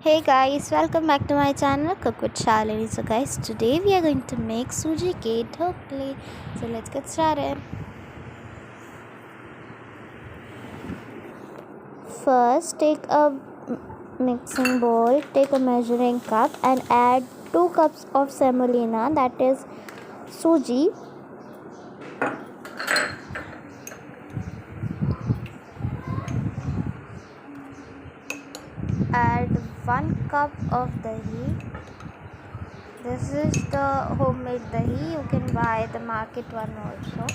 Hey guys, welcome back to my channel Cook with Shalini. So guys, today we are going to make suji ke dhokle. So let's get started. First, take a mixing bowl, take a measuring cup and add 2 cups of semolina, that is suji. Add 1 cup of dahi. This is the homemade dahi. You can buy the market one also.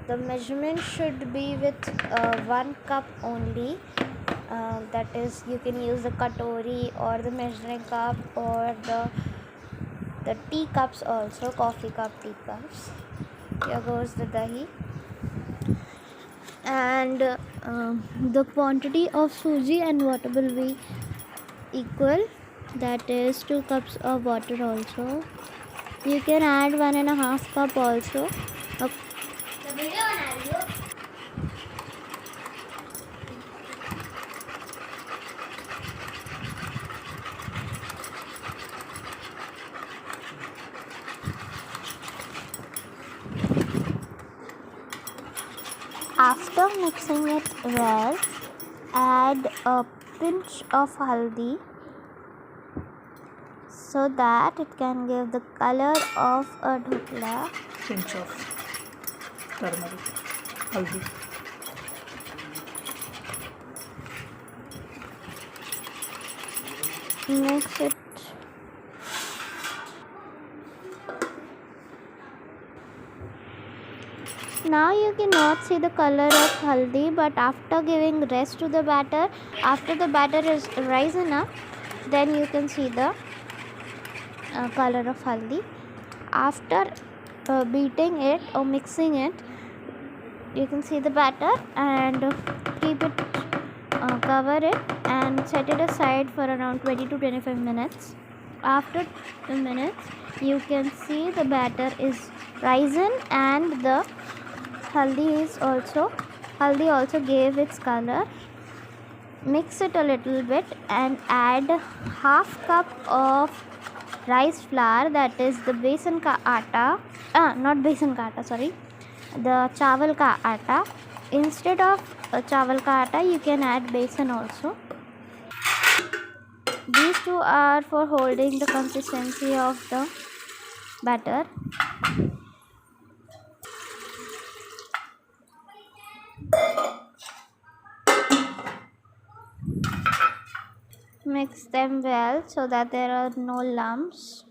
The measurement should be with 1 cup only. That is, you can use the katori or the measuring cup or the tea cups also, coffee cup, tea cups. Here goes the dahi. And the quantity of suji and water will be equal. That is 2 cups of water also. You can add 1.5 cup also. After mixing it well, add a pinch of haldi so that it can give the color of a dhokla. Pinch of turmeric, haldi. Mix it. Now you cannot see the color of haldi, but after giving rest to the batter, after the batter is risen up, then you can see the color of haldi. After beating it or mixing it, you can see the batter and keep it, cover it and set it aside for around 20 to 25 minutes. After 2 minutes, you can see the batter is risen and the haldi also gave its color. Mix it a little bit and add half cup of rice flour, that is the besan ka atta, not besan ka atta, sorry, the chawal ka atta. Instead of chawal ka atta, you can add besan also. These two are for holding the consistency of the batter. Mix them well so that there are no lumps.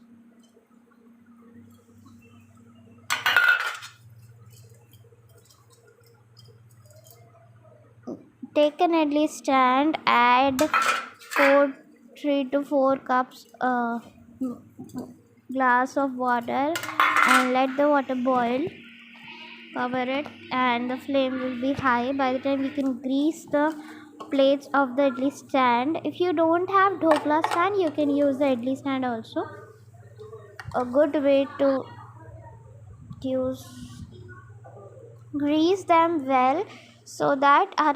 Take an idli stand, add 3 to 4 cups glass of water and let the water boil. Cover it and the flame will be high. By the time you can grease the plates of the idli stand. If you don't have dhokla stand, you can use the idli stand also. A good way to use, grease them well so that our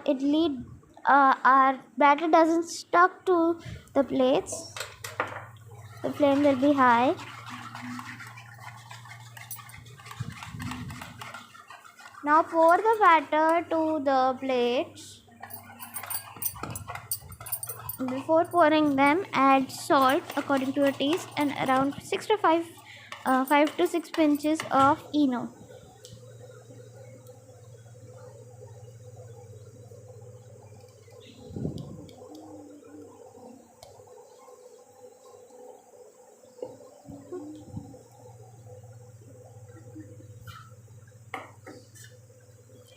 batter doesn't stuck to the plates. The flame will be high. Now pour the batter to the plates. Before pouring them, add salt according to your taste and around 5 to 6 pinches of ENO.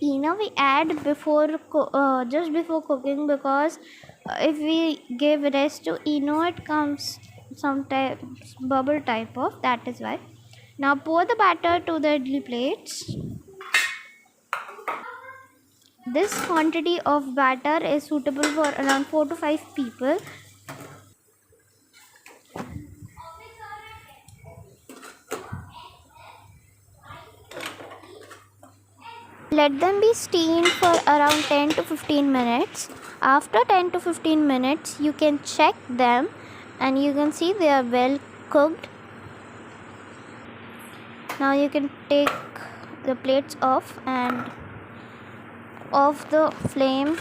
ENO we add just before cooking, because if we give rest to ENO, it comes sometimes bubble type of, that is why. Now pour the batter to the idli plates. This quantity of batter is suitable for around 4 to 5 people. Let them be steamed for around 10 to 15 minutes. After 10 to 15 minutes, you can check them and you can see they are well cooked. Now you can take the plates off and off the flame.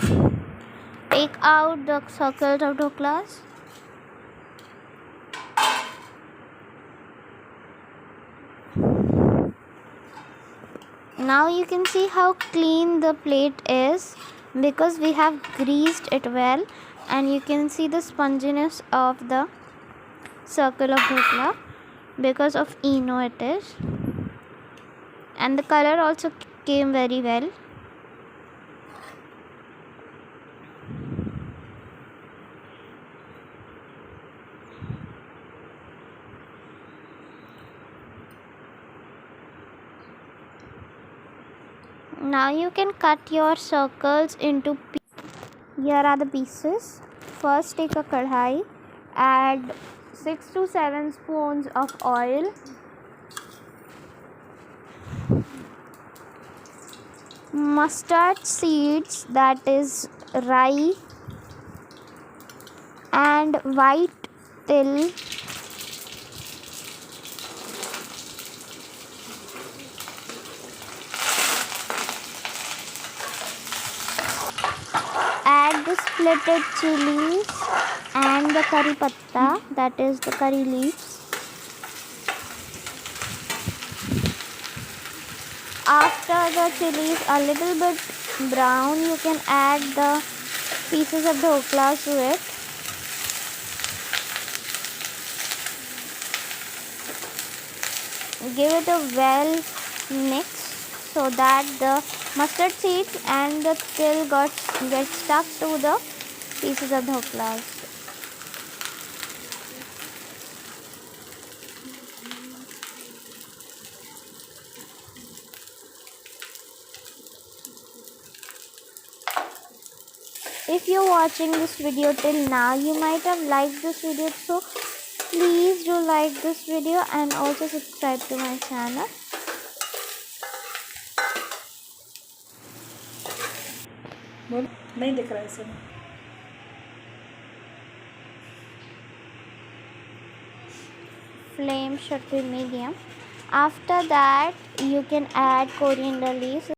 Take out the circles of dhoklas. Now you can see how clean the plate is because we have greased it well, and you can see the sponginess of the circle of dhokla because of ENO it is, and the color also came very well. Now you can cut your circles into here are the pieces. First take a kadhai, add 6 to 7 spoons of oil, mustard seeds, that is rye, and white till, add the splitted chilies and the curry patta, that is the curry leaves. After the chilies a little bit brown, you can add the pieces of dhokla to it. Give it a well mix so that the mustard seeds and the till get stuck to the pieces of dhoklas. If you're watching this video till now, you might have liked this video, so please do like this video and also subscribe to my channel. बोल नहीं दिख रहा है इसमें. Flame should be medium. After that, you can add coriander leaves.